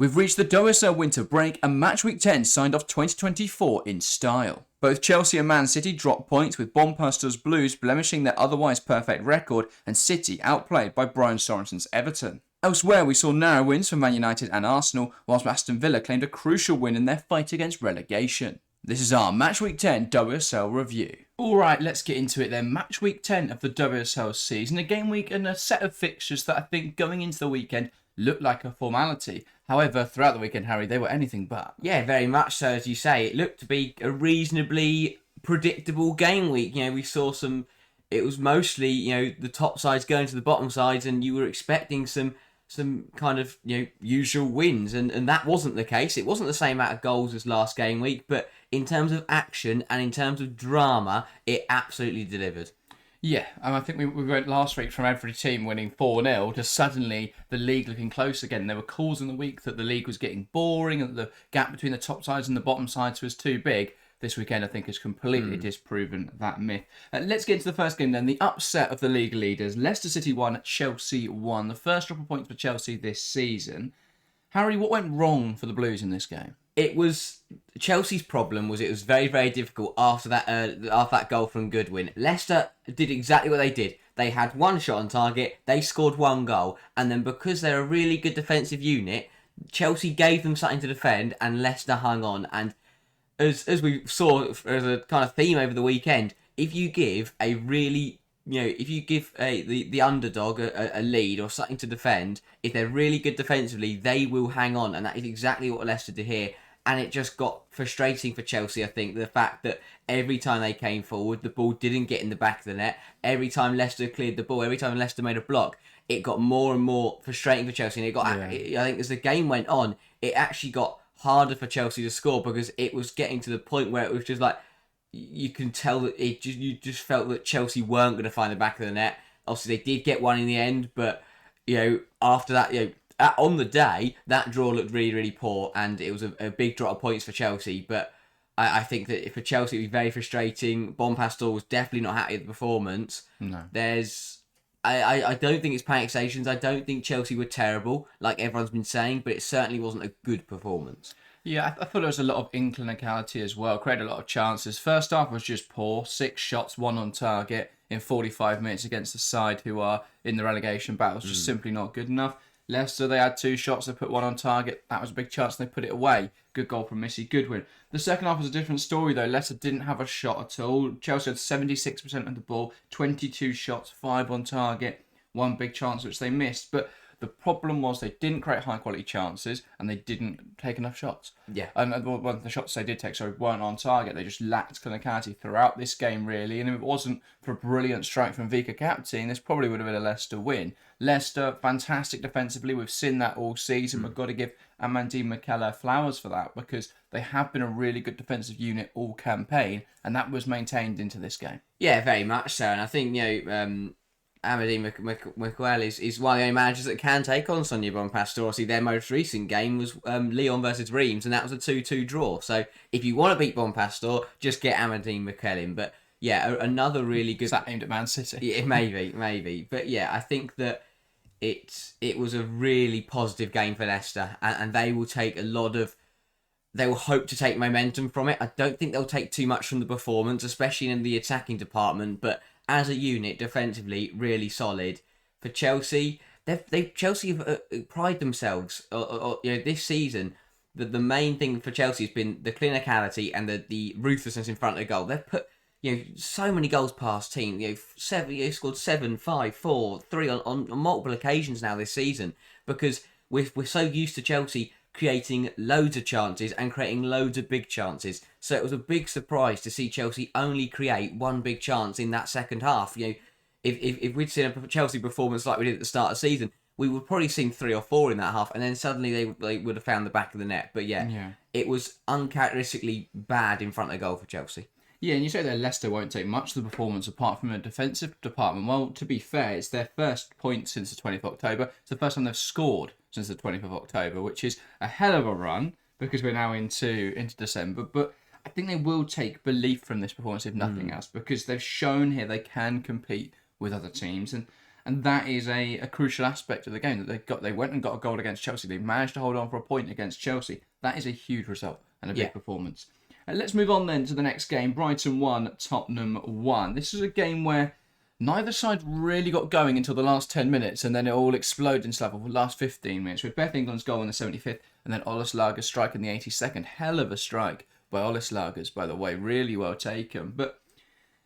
We've reached the WSL winter break and Matchweek 10 signed off 2024 in style. Both Chelsea and Man City dropped points with Bompastor's Blues blemishing their otherwise perfect record and City outplayed by Brian Sorensen's Everton. Elsewhere we saw narrow wins for Man United and Arsenal, whilst Aston Villa claimed a crucial win in their fight against relegation. This is our Matchweek 10 WSL review. Alright, let's get into it then. Matchweek 10 of the WSL season, a game week and a set of fixtures that I think going into the weekend looked like a formality. However, throughout the weekend, Harry, they were anything but. Yeah, very much so, as you say. It looked to be a reasonably predictable game week. We saw it was mostly, the top sides going to the bottom sides, and you were expecting some kind of, usual wins, and that wasn't the case. It wasn't the same amount of goals as last game week, but in terms of action and in terms of drama, it absolutely delivered. Yeah, and I think we went last week from every team winning 4-0 to suddenly the league looking close again. There were calls in the week that the league was getting boring and the gap between the top sides and the bottom sides was too big. This weekend, I think, has completely disproven that myth. Let's get into the first game then. The upset of the league leaders. Leicester City won, Chelsea won. The first drop of points for Chelsea this season. Harry, what went wrong for the Blues in this game? It was Chelsea's problem was it was very, very difficult after that goal from Goodwin. Leicester did exactly what they did. They had one shot on target, they scored one goal, and then because they're a really good defensive unit, Chelsea gave them something to defend, and Leicester hung on. And as we saw as a kind of theme over the weekend, if you give a really if you give the underdog a lead or something to defend, if they're really good defensively, they will hang on, and that is exactly what Leicester did here. And it just got frustrating for Chelsea, I think, the fact that every time they came forward, the ball didn't get in the back of the net. Every time Leicester cleared the ball, every time Leicester made a block, it got more and more frustrating for Chelsea. And I think as the game went on, it actually got harder for Chelsea to score because it was getting to the point where it was just like, you can tell that you just felt that Chelsea weren't going to find the back of the net. Obviously, they did get one in the end, but after that, on the day, that draw looked really, really poor, and it was a big drop of points for Chelsea. But I think that for Chelsea, it was very frustrating. Bompastor was definitely not happy with the performance. No. I don't think it's panic stations. I don't think Chelsea were terrible, like everyone's been saying, but it certainly wasn't a good performance. Yeah, I thought there was a lot of inclinicality as well. Created a lot of chances. First half was just poor. 6 shots, 1 on target in 45 minutes against the side who are in the relegation battles. Just simply not good enough. Leicester, they had 2 shots. They put 1 on target. That was a big chance. They put it away. Good goal from Missy Goodwin. The second half was a different story, though. Leicester didn't have a shot at all. Chelsea had 76% of the ball, 22 shots, 5 on target, 1 big chance which they missed. But the problem was they didn't create high-quality chances and they didn't take enough shots. Yeah. And the shots they did take, weren't on target. They just lacked clinicality throughout this game, really. And if it wasn't for a brilliant strike from Vika Captain, this probably would have been a Leicester win. Leicester, fantastic defensively. We've seen that all season. We've got to give Amandine McKellar flowers for that because they have been a really good defensive unit all campaign, and that was maintained into this game. Yeah, very much so. And I think, Amandine McKellar is one of the only managers that can take on Sonia Bompastor. Obviously, their most recent game was Lyon versus Reims, and that was a 2-2 draw. So if you want to beat Bompastor, just get Amandine McKellar in. But yeah, another really good... Is that aimed at Man City? Yeah, maybe. But yeah, I think that it was a really positive game for Leicester, and they will take they will hope to take momentum from it. I don't think they'll take too much from the performance, especially in the attacking department, but as a unit, defensively, really solid. For Chelsea, Chelsea have pride themselves, this season. The main thing for Chelsea has been the clinicality and the ruthlessness in front of the goal. They've put so many goals past team. Scored 7, 5, 4, 3 on multiple occasions now this season because we're so used to Chelsea creating loads of chances and creating loads of big chances. So it was a big surprise to see Chelsea only create 1 big chance in that second half. If we'd seen a Chelsea performance like we did at the start of the season, we would probably seen 3 or 4 in that half, and then suddenly they would have found the back of the net. But yeah, it was uncharacteristically bad in front of goal for Chelsea. Yeah, and you say that Leicester won't take much of the performance apart from a defensive department. Well, to be fair, it's their first point since the 20th of October. It's the first time they've scored since the 20th of October, which is a hell of a run because we're now into December. But I think they will take belief from this performance, if nothing else, because they've shown here they can compete with other teams. And And that is a crucial aspect of the game that they went and got a goal against Chelsea. They managed to hold on for a point against Chelsea. That is a huge result and a big performance. Let's move on then to the next game. Brighton 1, Tottenham 1. This is a game where neither side really got going until the last 10 minutes, and then it all exploded in the last 15 minutes with Beth England's goal in the 75th and then Olis Lager's strike in the 82nd. Hell of a strike by Olis Lager's, by the way. Really well taken. But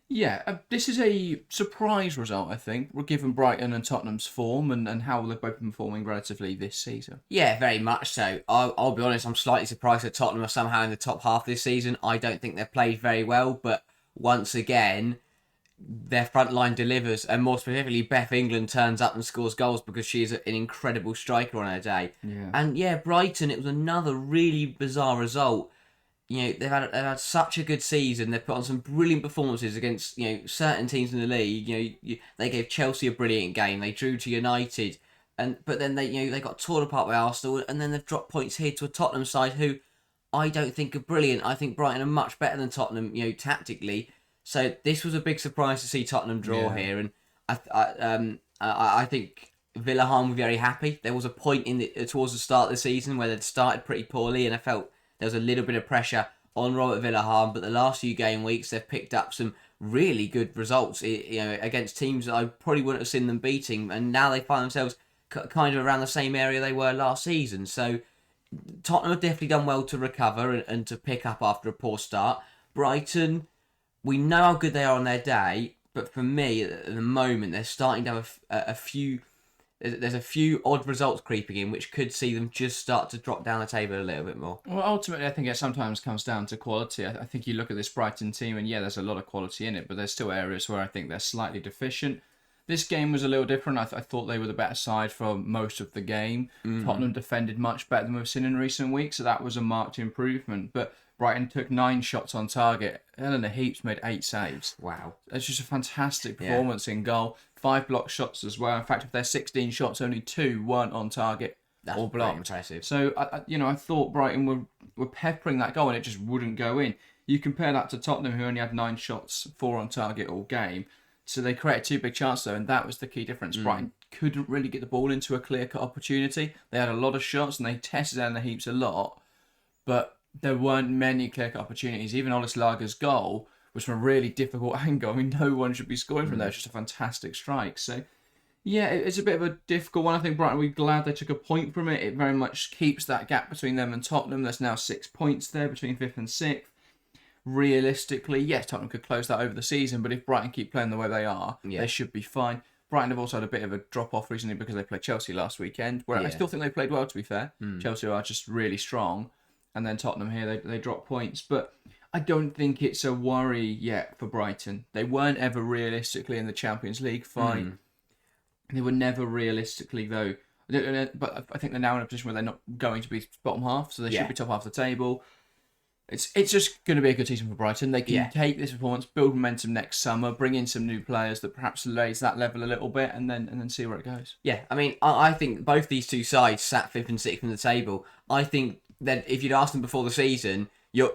yeah, this is a surprise result, I think, given Brighton and Tottenham's form and how they've both been performing relatively this season. Yeah, very much so. I'll be honest, I'm slightly surprised that Tottenham are somehow in the top half this season. I don't think they've played very well, but once again, their front line delivers, and more specifically, Beth England turns up and scores goals because she is an incredible striker on her day. Yeah. And yeah, Brighton, it was another really bizarre result. You know, they've had such a good season. They've put on some brilliant performances against, you know, certain teams in the league. You know, they gave Chelsea a brilliant game. They drew to United, but then they got torn apart by Arsenal, and then they've dropped points here to a Tottenham side who I don't think are brilliant. I think Brighton are much better than Tottenham, you know, tactically. So this was a big surprise to see Tottenham draw here, and I think Villa were very happy. There was a point towards the start of the season where they'd started pretty poorly, and I felt there was a little bit of pressure on Robert Villaharm, but the last few game weeks they've picked up some really good results, you know, against teams that I probably wouldn't have seen them beating, and now they find themselves kind of around the same area they were last season. So Tottenham have definitely done well to recover and to pick up after a poor start. Brighton, we know how good they are on their day, but for me at the moment they're starting to have a few. There's a few odd results creeping in, which could see them just start to drop down the table a little bit more. Well, ultimately, I think it sometimes comes down to quality. I think you look at this Brighton team, and yeah, there's a lot of quality in it, but there's still areas where I think they're slightly deficient. This game was a little different. I thought they were the better side for most of the game. Mm-hmm. Tottenham defended much better than we've seen in recent weeks, so that was a marked improvement. But Brighton took 9 shots on target. Eleanor Heaps made 8 saves. Wow. It's just a fantastic performance in goal. 5 block shots as well. In fact, of their 16 shots, only 2 weren't on target or blocked. Impressive. So, I thought Brighton were peppering that goal and it just wouldn't go in. You compare that to Tottenham, who only had 9 shots, 4 on target all game. So they created 2 big chances, though, and that was the key difference. Brighton couldn't really get the ball into a clear-cut opportunity. They had a lot of shots and they tested Eleanor Heaps a lot, but there weren't many clear-cut opportunities. Even Olis Lager's goal was from a really difficult angle. I mean, no one should be scoring from there. It's just a fantastic strike. So, yeah, it's a bit of a difficult one. I think Brighton, we're glad they took a point from it. It very much keeps that gap between them and Tottenham. There's now 6 points there between 5th and 6th. Realistically, yes, Tottenham could close that over the season, but if Brighton keep playing the way they are, they should be fine. Brighton have also had a bit of a drop-off recently because they played Chelsea last weekend, where I still think they played well, to be fair. Chelsea are just really strong. And then Tottenham here, they drop points. But I don't think it's a worry yet for Brighton. They weren't ever realistically in the Champions League fight. They were never realistically, though. But I think they're now in a position where they're not going to be bottom half, so they should be top half of the table. It's just going to be a good season for Brighton. They can take this performance, build momentum next summer, bring in some new players that perhaps raise that level a little bit, and then see where it goes. Yeah, I mean, I think both these two sides sat 5th and 6th in the table. I think that if you'd asked them before the season,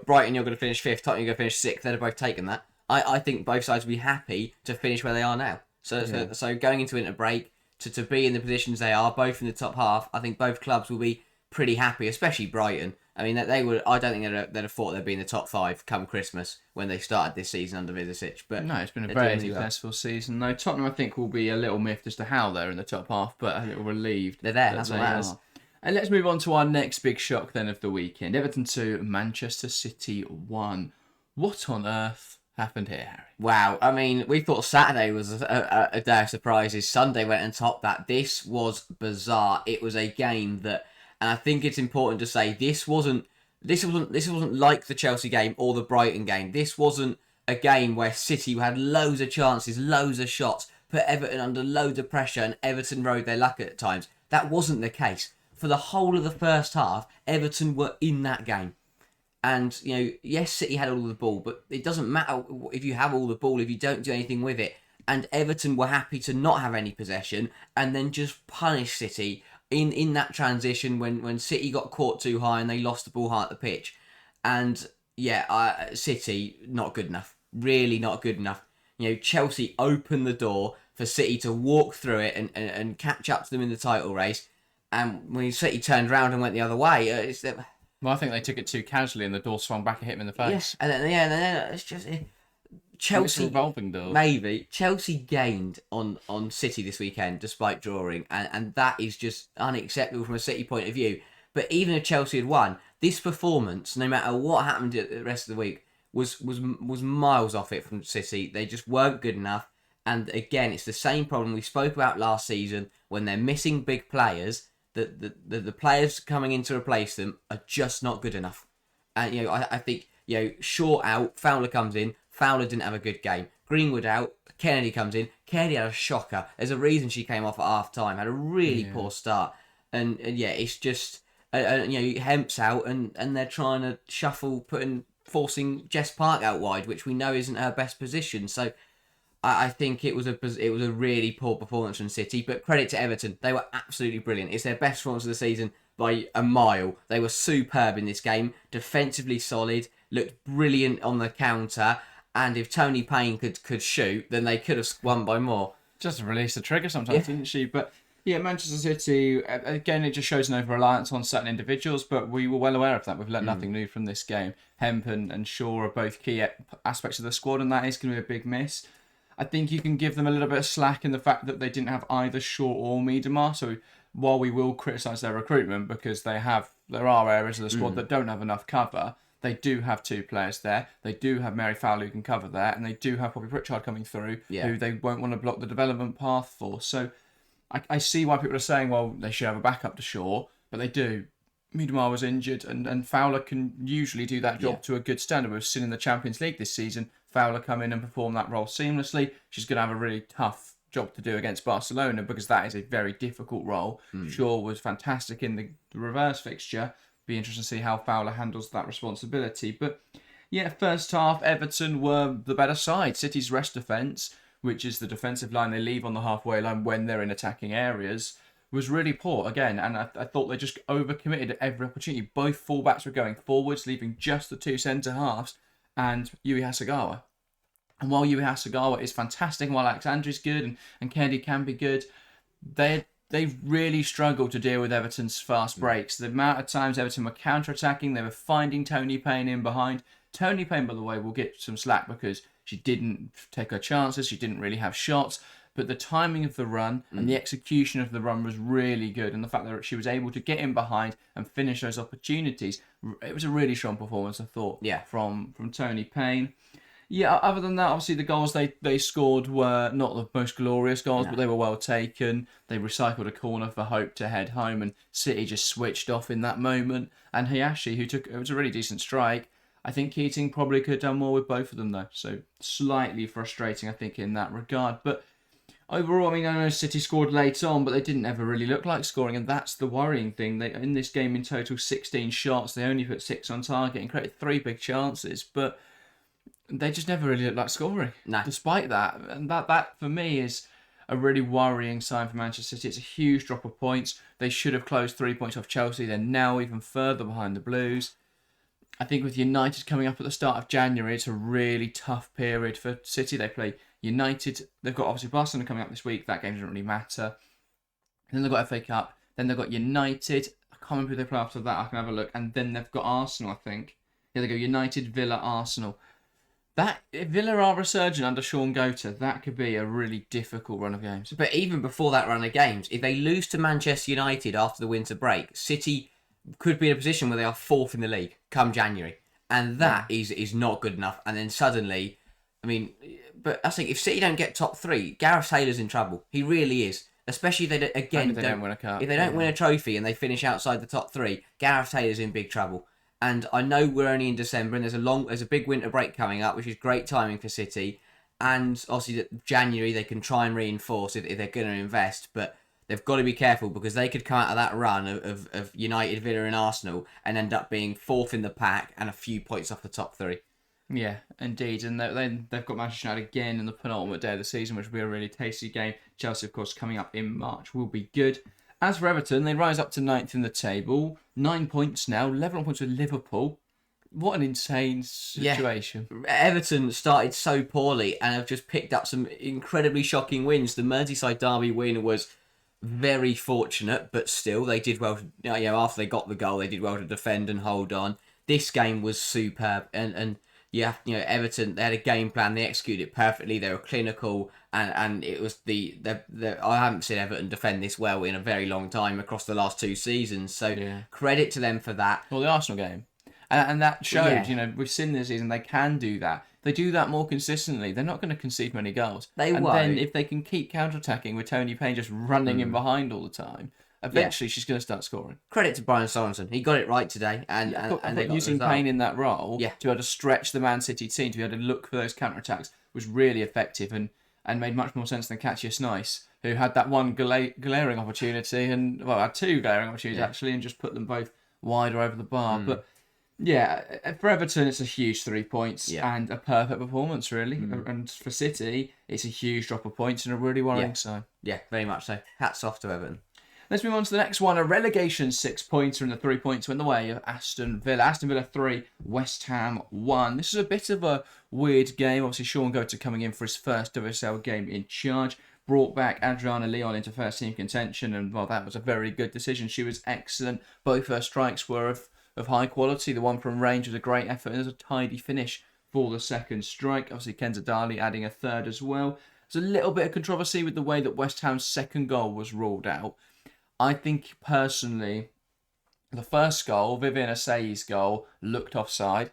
Brighton, you're going to finish 5th, Tottenham, you're going to finish 6th, they'd have both taken that. I think both sides would be happy to finish where they are now. So going into winter break, to be in the positions they are, both in the top half, I think both clubs will be pretty happy, especially Brighton. I mean, they would. I don't think they'd have thought they'd be in the top 5 come Christmas when they started this season under Vidicic. But no, it's been a very successful season. No, Tottenham, I think, will be a little miffed as to how they're in the top half, but a little relieved. They're there. That's what matters. And let's move on to our next big shock then of the weekend. Everton 2, Manchester City 1. What on earth happened here, Harry? Wow. I mean, we thought Saturday was a day of surprises. Sunday went and topped that. This was bizarre. It was a game that. And I think it's important to say this wasn't like the Chelsea game or the Brighton game. This wasn't a game where City had loads of chances, loads of shots, put Everton under loads of pressure, and Everton rode their luck at times. That wasn't the case. For the whole of the first half, Everton were in that game. And, yes, City had all of the ball, but it doesn't matter if you have all the ball if you don't do anything with it. And Everton were happy to not have any possession and then just punish City in that transition when City got caught too high and they lost the ball high at the pitch. And City, not good enough. Really not good enough. Chelsea opened the door. for City to walk through it and catch up to them in the title race. And when City turned around and went the other way, it's that. Well, I think they took it too casually, and the door swung back and hit him in the face. Yes, and then it's just Chelsea. It's a revolving door. Maybe Chelsea gained on City this weekend despite drawing, and that is just unacceptable from a City point of view. But even if Chelsea had won, this performance, no matter what happened the rest of the week, was miles off it from City. They just weren't good enough. And again, it's the same problem we spoke about last season when they're missing big players. The players coming in to replace them are just not good enough. And I think Shaw out, Fowler comes in. Fowler didn't have a good game. Greenwood out, Kennedy comes in. Kennedy had a shocker. There's a reason she came off at half time. Had a really poor start. And it's just Hemp's out, and they're trying to shuffle, forcing Jess Park out wide, which we know isn't her best position. So I think it was a really poor performance from City, but credit to Everton. They were absolutely brilliant. It's their best performance of the season by a mile. They were superb in this game, defensively solid, looked brilliant on the counter, and if Tony Payne could shoot, then they could have won by more. Just release the trigger sometimes, didn't she? But yeah, Manchester City, again, it just shows an over-reliance on certain individuals, but we were well aware of that. We've learnt nothing new from this game. Hemp and Shaw are both key aspects of the squad, and that is going to be a big miss. I think you can give them a little bit of slack in the fact that they didn't have either Shaw or Miedema. So while we will criticise their recruitment because there are areas of the squad that don't have enough cover, they do have two players there. They do have Mary Fowler who can cover there, and they do have Poppy Pritchard coming through who they won't want to block the development path for. So I see why people are saying, well, they should have a backup to Shaw, but they do. Miedema was injured, and Fowler can usually do that job to a good standard. We've seen in the Champions League this season, Fowler come in and perform that role seamlessly. She's going to have a really tough job to do against Barcelona because that is a very difficult role. Shaw was fantastic in the reverse fixture. Be interesting to see how Fowler handles that responsibility. But yeah, first half, Everton were the better side. City's rest defence, which is the defensive line they leave on the halfway line when they're in attacking areas, was really poor again. And I thought they just overcommitted at every opportunity. Both fullbacks were going forwards, leaving just the two centre-halves and Yui Hasegawa. And while Yui Hasegawa is fantastic, while Alexandri's good and Kennedy can be good, they've really struggled to deal with Everton's fast breaks. The amount of times Everton were counter-attacking, they were finding Tony Payne in behind. Tony Payne, by the way, will get some slack because she didn't take her chances, she didn't really have shots, but the timing of the run and the execution of the run was really good, and the fact that she was able to get in behind and finish those opportunities, it was a really strong performance, I thought, from Tony Payne. Yeah, other than that, obviously the goals they scored were not the most glorious goals, but they were well taken. They recycled a corner for Hope to head home, and City just switched off in that moment. And Hayashi, it was a really decent strike. I think Keating probably could have done more with both of them, though. So slightly frustrating, I think, in that regard. But overall, I know City scored late on, but they didn't ever really look like scoring, and that's the worrying thing. They in this game, in total, 16 shots. They only put 6 on target and created 3 big chances, but they just never really looked like scoring. No. Despite that, and that for me is a really worrying sign for Manchester City. It's a huge drop of points. They should have closed 3 points off Chelsea. They're now even further behind the Blues. I think with United coming up at the start of January, it's a really tough period for City. They play United. They've got obviously Barcelona coming up this week. That game doesn't really matter. Then they've got FA Cup. Then they've got United. I can't remember who they play after that. I can have a look. And then they've got Arsenal, I think. Yeah, they go United, Villa, Arsenal. That if Villa are resurgent under Sean Gota, that could be a really difficult run of games. But even before that run of games, if they lose to Manchester United after the winter break, City could be in a position where they are 4th in the league come January. And that is not good enough. And then suddenly, but I think if City don't get top 3, Gareth Taylor's in trouble. He really is. Especially if they don't win a cup. If they don't win a trophy and they finish outside the top 3, Gareth Taylor's in big trouble. And I know we're only in December and there's a big winter break coming up, which is great timing for City. And obviously January they can try and reinforce if they're going to invest, but they've got to be careful because they could come out of that run of United, Villa and Arsenal and end up being 4th in the pack and a few points off the top 3. Yeah, indeed. And then they've got Manchester United again in the penultimate day of the season, which will be a really tasty game. Chelsea, of course, coming up in March will be good. As for Everton, they rise up to 9th in the table. 9 points now, level on points with Liverpool. What an insane situation. Everton started so poorly and have just picked up some incredibly shocking wins. The Merseyside derby win was very fortunate, but still they did well. After they got the goal, they did well to defend and hold on. This game was superb, and Everton, they had a game plan, they executed it perfectly. They were clinical, and it was I haven't seen Everton defend this well in a very long time across the last 2 seasons. So credit to them for that. Well, the Arsenal game. And that showed, we've seen this season, they can do that. They do that more consistently. They're not going to concede many goals. Won't. Then if they can keep counter-attacking with Tony Payne just running in behind all the time, eventually she's going to start scoring. Credit to Brian Sorensen. He got it right today. And using Payne in that role to be able to stretch the Man City team, to be able to look for those counter-attacks was really effective and made much more sense than Cassius Nice, who had that one glaring opportunity had 2 glaring opportunities actually, and just put them both wider over the bar. But for Everton, it's a huge 3 points and a perfect performance, really. And for City, it's a huge drop of points and a really worrying sign. Yeah, very much so. Hats off to Everton. Let's move on to the next one. A relegation 6-pointer, and the 3 points went the way of Aston Villa. Aston Villa 3, West Ham 1. This is a bit of a weird game. Obviously, Sean Goater coming in for his first WSL game in charge. Brought back Adriana Leon into first team contention, and that was a very good decision. She was excellent. Both her strikes were of high quality. The one from range was a great effort, and there's a tidy finish for the second strike. Obviously, Kenza Dali adding a third as well. There's a little bit of controversy with the way that West Ham's second goal was ruled out. I think, personally, the first goal, Vivian Asai's goal, looked offside,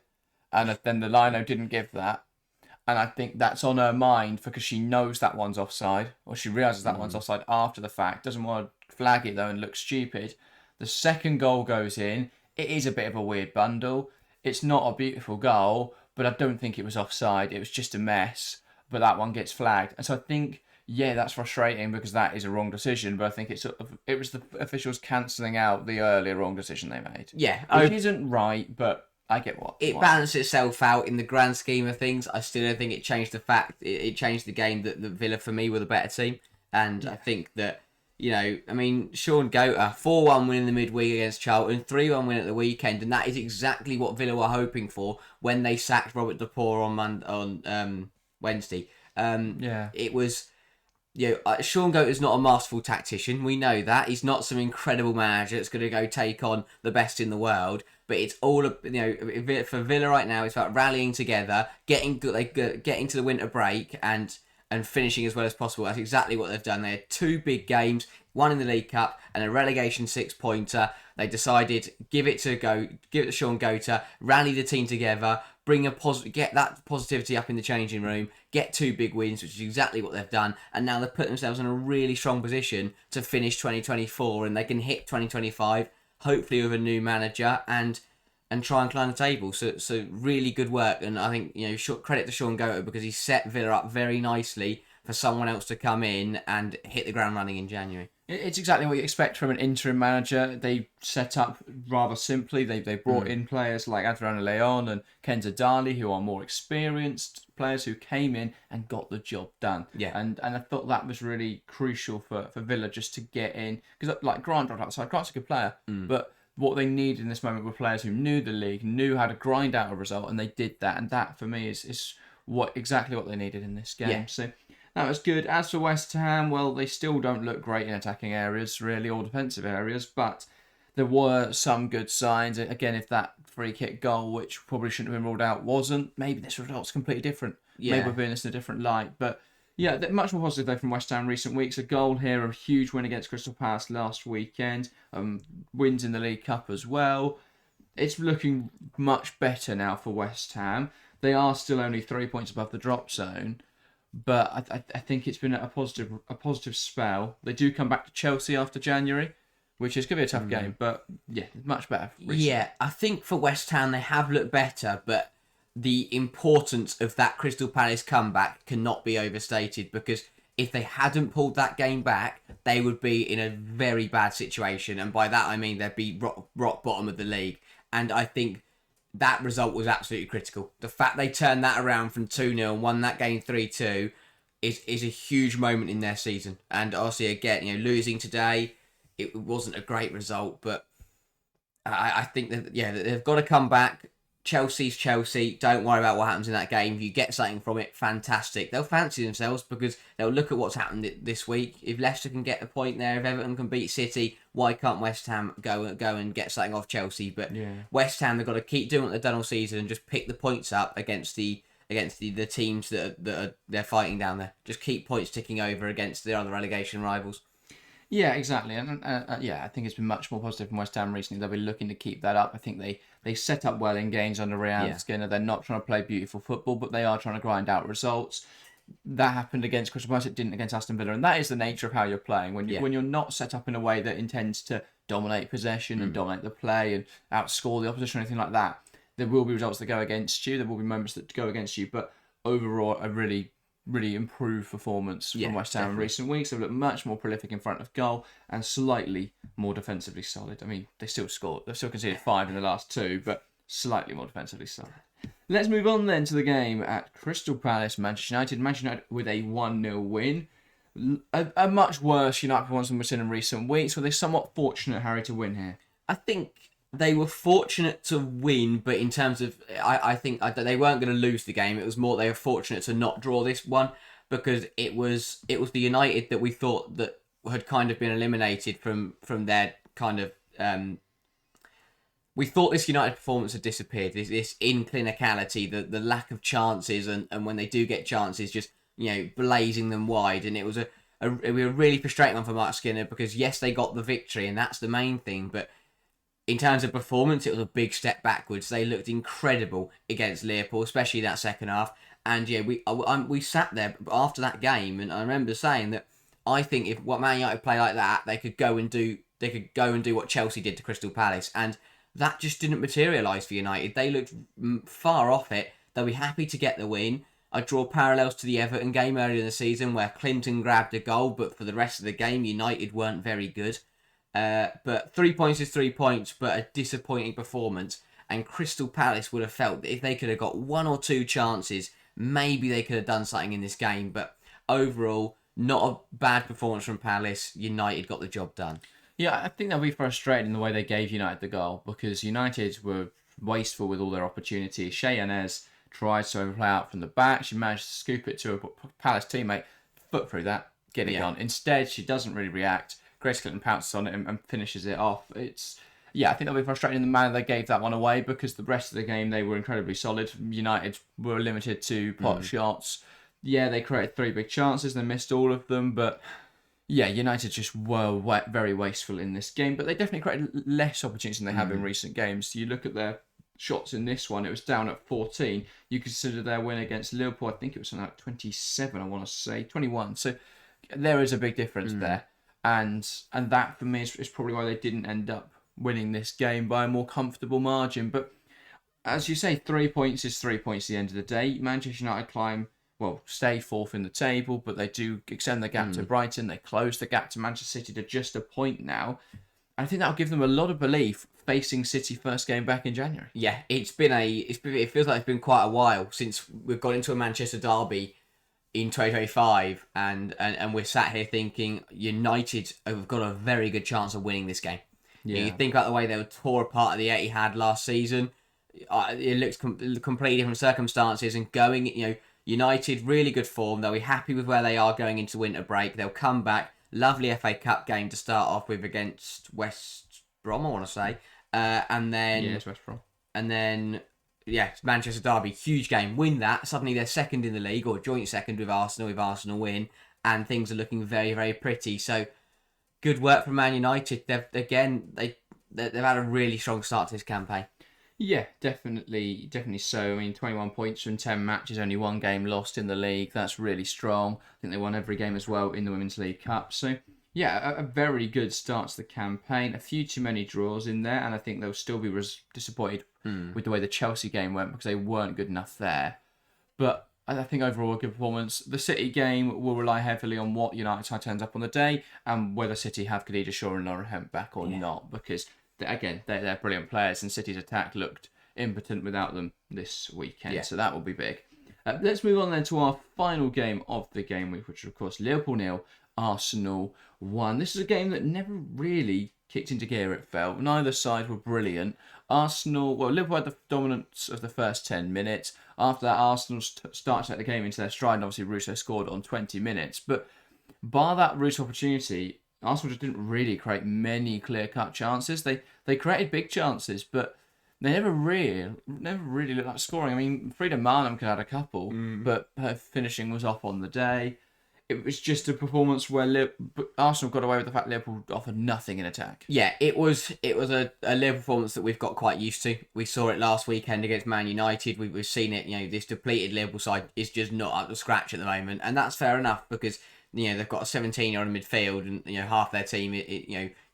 and then the lino didn't give that. And I think that's on her mind because she knows that one's offside, or she realises that one's offside after the fact. Doesn't want to flag it, though, and look stupid. The second goal goes in. It is a bit of a weird bundle. It's not a beautiful goal, but I don't think it was offside. It was just a mess. But that one gets flagged. And so I think, that's frustrating because that is a wrong decision. But I think it was the officials cancelling out the earlier wrong decision they made. Yeah. Which isn't right, but I get what. It balanced itself out in the grand scheme of things. I still don't think it changed the fact. It changed the game that Villa, for me, were the better team. And I think that, Sean Goater, 4-1 win in the midweek against Charlton, 3-1 win at the weekend, and that is exactly what Villa were hoping for when they sacked Robert De Boer on Wednesday. It was, Sean Goater's not a masterful tactician. We know that. He's not some incredible manager that's going to go take on the best in the world. But it's all, for Villa right now, it's about rallying together, getting to the winter break and finishing as well as possible. That's exactly what they've done. They had 2 big games, one in the League Cup and a relegation 6-pointer. They decided give it to Sean Goater, rally the team together, get that positivity up in the changing room, get 2 big wins, which is exactly what they've done. And now they've put themselves in a really strong position to finish 2024, and they can hit 2025. Hopefully with a new manager and try and climb the table. So really good work, and I think credit to Sean Goater because he set Villa up very nicely for someone else to come in and hit the ground running in January. It's exactly what you expect from an interim manager. They set up rather simply. They brought in players like Adriana Leon and Kenza Dali, who are more experienced players who came in and got the job done. Yeah. And I thought that was really crucial for Villa just to get in. Because Grant dropped outside. Grant's a good player. But what they needed in this moment were players who knew the league, knew how to grind out a result, and they did that. And that, for me, is exactly what they needed in this game. Yeah. So that was good. As for West Ham, well, they still don't look great in attacking areas, really, or defensive areas, but there were some good signs. Again, if that free kick goal, which probably shouldn't have been ruled out, wasn't, maybe this result's completely different. Yeah. Maybe we're doing this in a different light. But yeah, much more positive, though, from West Ham recent weeks. A goal here, a huge win against Crystal Palace last weekend. Wins in the League Cup as well. It's looking much better now for West Ham. They are still only 3 points above the drop zone. But I think it's been a positive spell. They do come back to Chelsea after January, which is going to be a tough game. But yeah, much better. Recently. Yeah, I think for West Ham they have looked better, but the importance of that Crystal Palace comeback cannot be overstated because if they hadn't pulled that game back, they would be in a very bad situation. And by that I mean they'd be rock bottom of the league. And I think that result was absolutely critical. The fact they turned that around from 2-0 and won that game 3-2 is a huge moment in their season. And obviously, again, losing today, it wasn't a great result, but I think that they've got to come back. Chelsea's Chelsea. Don't worry about what happens in that game. If you get something from it, fantastic. They'll fancy themselves because they'll look at what's happened this week. If Leicester can get a point there, if Everton can beat City, why can't West Ham go and get something off Chelsea? But West Ham, they've got to keep doing what they've done all season and just pick the points up against the teams they're fighting down there. Just keep points ticking over against the other relegation rivals. Yeah, exactly. And I think it's been much more positive from West Ham recently. They'll be looking to keep that up. I think they set up well in games under Real Skinner. They're not trying to play beautiful football, but they are trying to grind out results. That happened against Crystal Palace. It didn't against Aston Villa, and that is the nature of how you're playing. When you're not set up in a way that intends to dominate possession and dominate the play and outscore the opposition or anything like that, there will be results that go against you. There will be moments that go against you, but overall, a really improved performance from West Ham in recent weeks. They've looked much more prolific in front of goal and slightly more defensively solid. I mean, they still scored. They've still conceded 5 in the last 2, but slightly more defensively solid. Let's move on then to the game at Crystal Palace, Manchester United. Manchester United with a 1-0 win. A much worse United performance than we've seen in recent weeks. Were they somewhat fortunate, Harry, to win here? I think they were fortunate to win, but in terms of, I think they weren't going to lose the game. It was more they were fortunate to not draw this one because it was the United that we thought that had kind of been eliminated from their kind of. We thought this United performance had disappeared. This inclinicality, the lack of chances, and when they do get chances, just blazing them wide. And it was a really frustrating one for Mark Skinner because yes, they got the victory, and that's the main thing, but in terms of performance, it was a big step backwards. They looked incredible against Liverpool, especially that second half. And we sat there after that game, and I remember saying that I think if Man United play like that, they could go and do what Chelsea did to Crystal Palace, and that just didn't materialise for United. They looked far off it. They'll be happy to get the win. I draw parallels to the Everton game earlier in the season where Clinton grabbed a goal, but for the rest of the game, United weren't very good. But 3 points is 3 points, but a disappointing performance. And Crystal Palace would have felt that if they could have got 1 or 2 chances, maybe they could have done something in this game. But overall, not a bad performance from Palace. United got the job done. Yeah, I think they'll be frustrated in the way they gave United the goal because United were wasteful with all their opportunities. Shea Yanez tried to overplay out from the back. She managed to scoop it to a Palace teammate, foot through that, get it gone. Instead, she doesn't really react. Grace Clinton pounces on it and finishes it off. I think they'll be frustrated in the manner they gave that one away because the rest of the game they were incredibly solid. United were limited to pot shots. Yeah, they created 3 big chances. They missed all of them, but United just were very wasteful in this game. But they definitely created less opportunities than they have in recent games. You look at their shots in this one, it was down at 14. You consider their win against Liverpool, I think it was something like 27, I want to say, 21. So there is a big difference there. And that, for me, is probably why they didn't end up winning this game by a more comfortable margin. But as you say, 3 points is 3 points at the end of the day. Manchester United stay 4th in the table, but they do extend the gap to Brighton. They close the gap to Manchester City to just a point now. I think that'll give them a lot of belief facing City first game back in January. Yeah, it feels like it's been quite a while since we've got into a Manchester derby in 2025, and we're sat here thinking United have got a very good chance of winning this game. You think about the way they were tore apart at the Etihad last season. It looks completely different circumstances, and going, United really good form. They'll be happy with where they are going into winter break. They'll come back. Lovely FA Cup game to start off with against West Brom, I want to say, and then it's West Brom, and then. Manchester derby, huge game. Win that. Suddenly they're second in the league, or joint second with Arsenal. If Arsenal win, and things are looking very, very pretty. So, good work from Man United. They've had a really strong start to this campaign. Yeah, definitely so. I mean, 21 points from 10 matches, only 1 game lost in the league. That's really strong. I think they won every game as well in the Women's League Cup. So, a very good start to the campaign. A few too many draws in there, and I think they'll still be disappointed with the way the Chelsea game went because they weren't good enough there. But I think overall a good performance. The City game will rely heavily on what United side turns up on the day and whether City have Khadija Shaw and Laura Hemp back or not, because they're brilliant players and City's attack looked impotent without them this weekend. So that will be big. Let's move on then to our final game of the game week, which is of course Liverpool 0, Arsenal 1. This is a game that never really kicked into gear, it felt. Neither side were brilliant. Liverpool had the dominance of the first 10 minutes. After that, Arsenal started to take the game into their stride, and obviously Russo scored on 20 minutes. But bar that Russo opportunity, Arsenal just didn't really create many clear-cut chances. They created big chances, but they never really looked like scoring. I mean, Frida Maanum could have had a couple, but her finishing was off on the day. It was just a performance where Arsenal got away with the fact Liverpool offered nothing in attack. Yeah, it was a Liverpool performance that we've got quite used to. We saw it last weekend against Man United. We've seen it. This depleted Liverpool side is just not up to scratch at the moment, and that's fair enough because they've got a 17-year-old in midfield, and half their team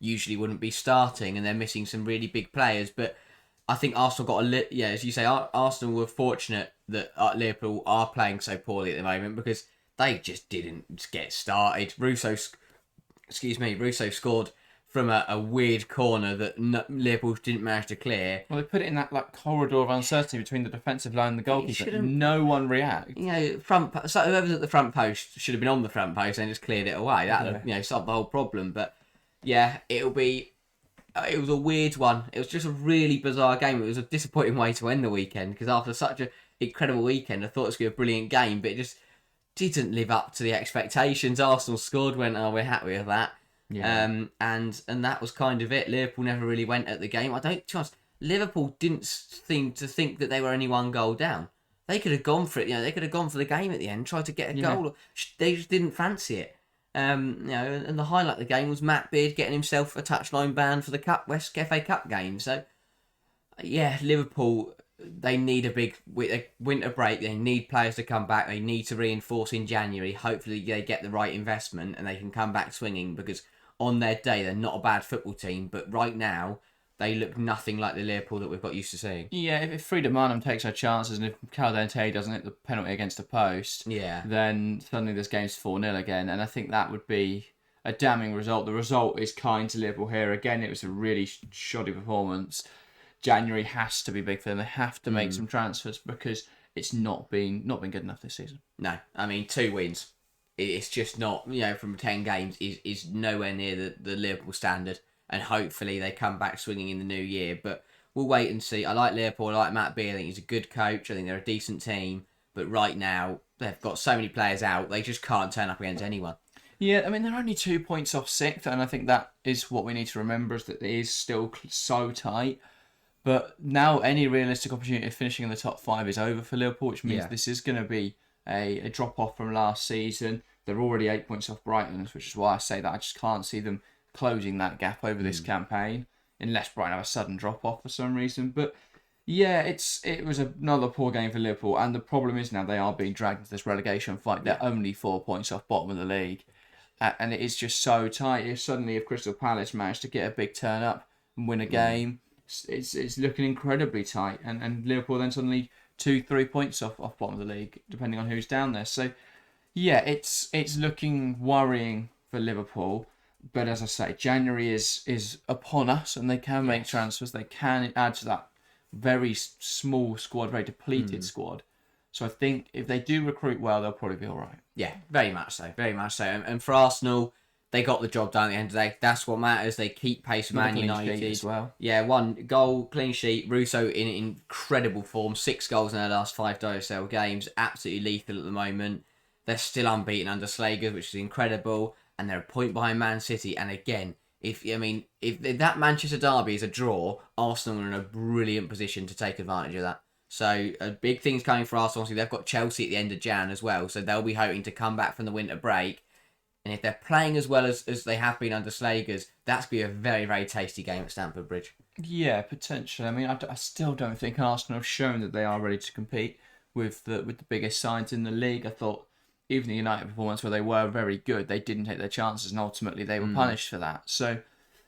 usually wouldn't be starting, and they're missing some really big players. But I think Arsenal got as you say, Arsenal were fortunate that Liverpool are playing so poorly at the moment because they just didn't get started. Russo scored from a weird corner that Liverpool didn't manage to clear. Well, they put it in that corridor of uncertainty between the defensive line and the goalkeeper. No one reacted. So whoever's at the front post should have been on the front post and just cleared it away. That would solved the whole problem. But yeah, it was a weird one. It was just a really bizarre game. It was a disappointing way to end the weekend because after such an incredible weekend, I thought it was going to be a brilliant game, but it just didn't live up to the expectations. Arsenal scored, we're happy with that. Yeah. And that was kind of it. Liverpool never really went at the game. To be honest, Liverpool didn't seem to think that they were only one goal down. They could have gone for it. They could have gone for the game at the end, tried to get a goal. They just didn't fancy it. And the highlight of the game was Matt Beard getting himself a touchline ban for the West FA Cup game. So, yeah, Liverpool, they need a big winter break. They need players to come back. They need to reinforce in January. Hopefully they get the right investment and they can come back swinging because on their day, they're not a bad football team. But right now, they look nothing like the Liverpool that we've got used to seeing. Yeah, if Frida Maanum takes her chances and if Caldente doesn't hit the penalty against the post, then suddenly this game's 4-0 again. And I think that would be a damning result. The result is kind to Liverpool here. Again, it was a really shoddy performance. January has to be big for them. They have to make some transfers because it's not been good enough this season. No, I mean, 2 wins. It's just not, from 10 games is nowhere near the Liverpool standard. And hopefully they come back swinging in the new year. But we'll wait and see. I like Liverpool. I like Matt Beard. I think he's a good coach. I think they're a decent team. But right now, they've got so many players out. They just can't turn up against anyone. Yeah, I mean, they're only 2 points off 6th. And I think that is what we need to remember is that it is still so tight. But now any realistic opportunity of finishing in the top 5 is over for Liverpool, which means this is going to be a drop-off from last season. They're already 8 points off Brighton, which is why I say that I just can't see them closing that gap over this campaign, unless Brighton have a sudden drop-off for some reason. But yeah, it was another poor game for Liverpool, and the problem is now they are being dragged into this relegation fight. They're only 4 points off bottom of the league, and it is just so tight. If Crystal Palace managed to get a big turn-up and win a game, it's looking incredibly tight, and Liverpool then suddenly 2-3 points off bottom of the league, depending on who's down there. So yeah, it's looking worrying for Liverpool. But as I say, January is upon us, and they can make transfers. They can add to that very small squad, very depleted squad. So I think if they do recruit well, they'll probably be all right. Yeah, very much so. Very much so. And for Arsenal, they got the job done at the end of the day. That's what matters. They keep pace with Man United as well. Yeah, 1 goal, clean sheet. Russo in incredible form. 6 goals in their last 5 WSL games. Absolutely lethal at the moment. They're still unbeaten under Slager, which is incredible. And they're a point behind Man City. And again, if that Manchester derby is a draw, Arsenal are in a brilliant position to take advantage of that. So big things coming for Arsenal. They've got Chelsea at the end of Jan as well. So they'll be hoping to come back from the winter break. And if they're playing as well as they have been under Slagers, that's going to be a very, very tasty game at Stamford Bridge. Yeah, potentially. I mean, I still don't think Arsenal have shown that they are ready to compete with the biggest sides in the league. I thought even the United performance where they were very good, they didn't take their chances, and ultimately they were punished for that. So,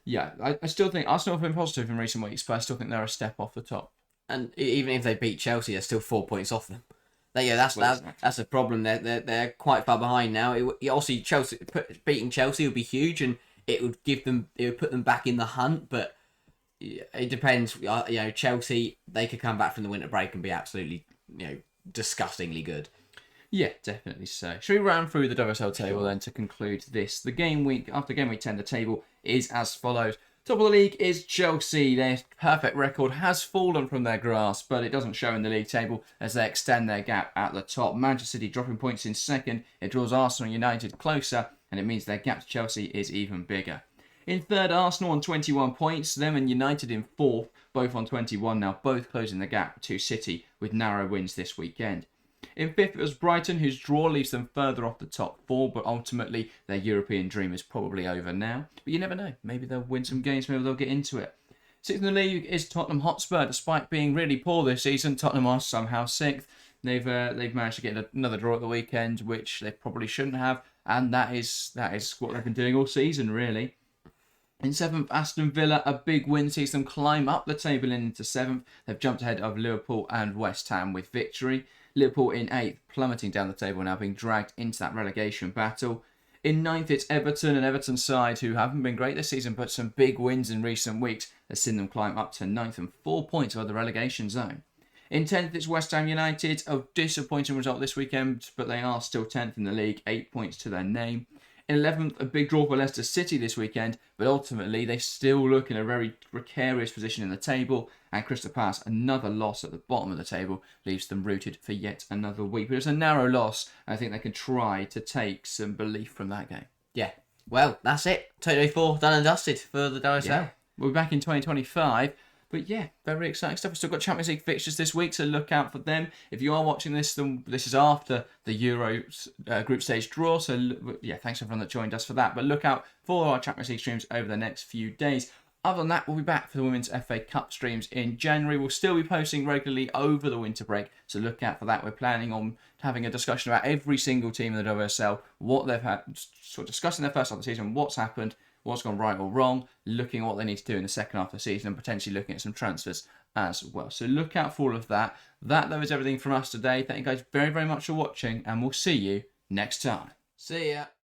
yeah, I still think Arsenal have been positive in recent weeks, but I still think they're a step off the top. And even if they beat Chelsea, they're still 4 points off them. That's a problem. They're quite far behind now. Obviously, beating Chelsea would be huge, and it would put them back in the hunt. But it depends. Chelsea, they could come back from the winter break and be absolutely disgustingly good. Yeah, definitely so. Should we run through the WSL table then to conclude this? After game week 10, the table is as follows. Top of the league is Chelsea. Their perfect record has fallen from their grasp, but it doesn't show in the league table as they extend their gap at the top. Manchester City dropping points in second. It draws Arsenal and United closer, and it means their gap to Chelsea is even bigger. In third, Arsenal on 21 points, them and United in fourth, both on 21 now, both closing the gap to City with narrow wins this weekend. In fifth, it was Brighton, whose draw leaves them further off the top four, but ultimately their European dream is probably over now. But you never know. Maybe they'll win some games, maybe they'll get into it. Sixth in the league is Tottenham Hotspur. Despite being really poor this season, Tottenham are somehow sixth. They've managed to get another draw at the weekend, which they probably shouldn't have, and that is what they've been doing all season, really. In seventh, Aston Villa, a big win sees them climb up the table and into seventh. They've jumped ahead of Liverpool and West Ham with victory. Liverpool in eighth, plummeting down the table now, being dragged into that relegation battle. In ninth, it's Everton, and Everton's side, who haven't been great this season, but some big wins in recent weeks, has seen them climb up to ninth and 4 points above the relegation zone. In 10th, it's West Ham United, a disappointing result this weekend, but they are still 10th in the league, 8 points to their name. In 11th, a big draw for Leicester City this weekend, but ultimately they still look in a very precarious position in the table, and Crystal Palace, another loss at the bottom of the table, leaves them rooted for yet another week. But it's a narrow loss, and I think they can try to take some belief from that game. Yeah. Well, that's it. 2024 done and dusted for the WSL. Yeah. We'll be back in 2025. But yeah, very exciting stuff. We've still got Champions League fixtures this week, so look out for them. If you are watching this, then this is after the Euros group stage draw. So yeah, thanks everyone that joined us for that. But look out for our Champions League streams over the next few days. Other than that, we'll be back for the Women's FA Cup streams in January. We'll still be posting regularly over the winter break, so look out for that. We're planning on having a discussion about every single team in the WSL, what they've had, sort of discussing their first half of the season, what's happened, what's gone right or wrong, looking at what they need to do in the second half of the season, and potentially looking at some transfers as well. So look out for all of that. That, though, is everything from us today. Thank you guys very, very much for watching, and we'll see you next time. See ya.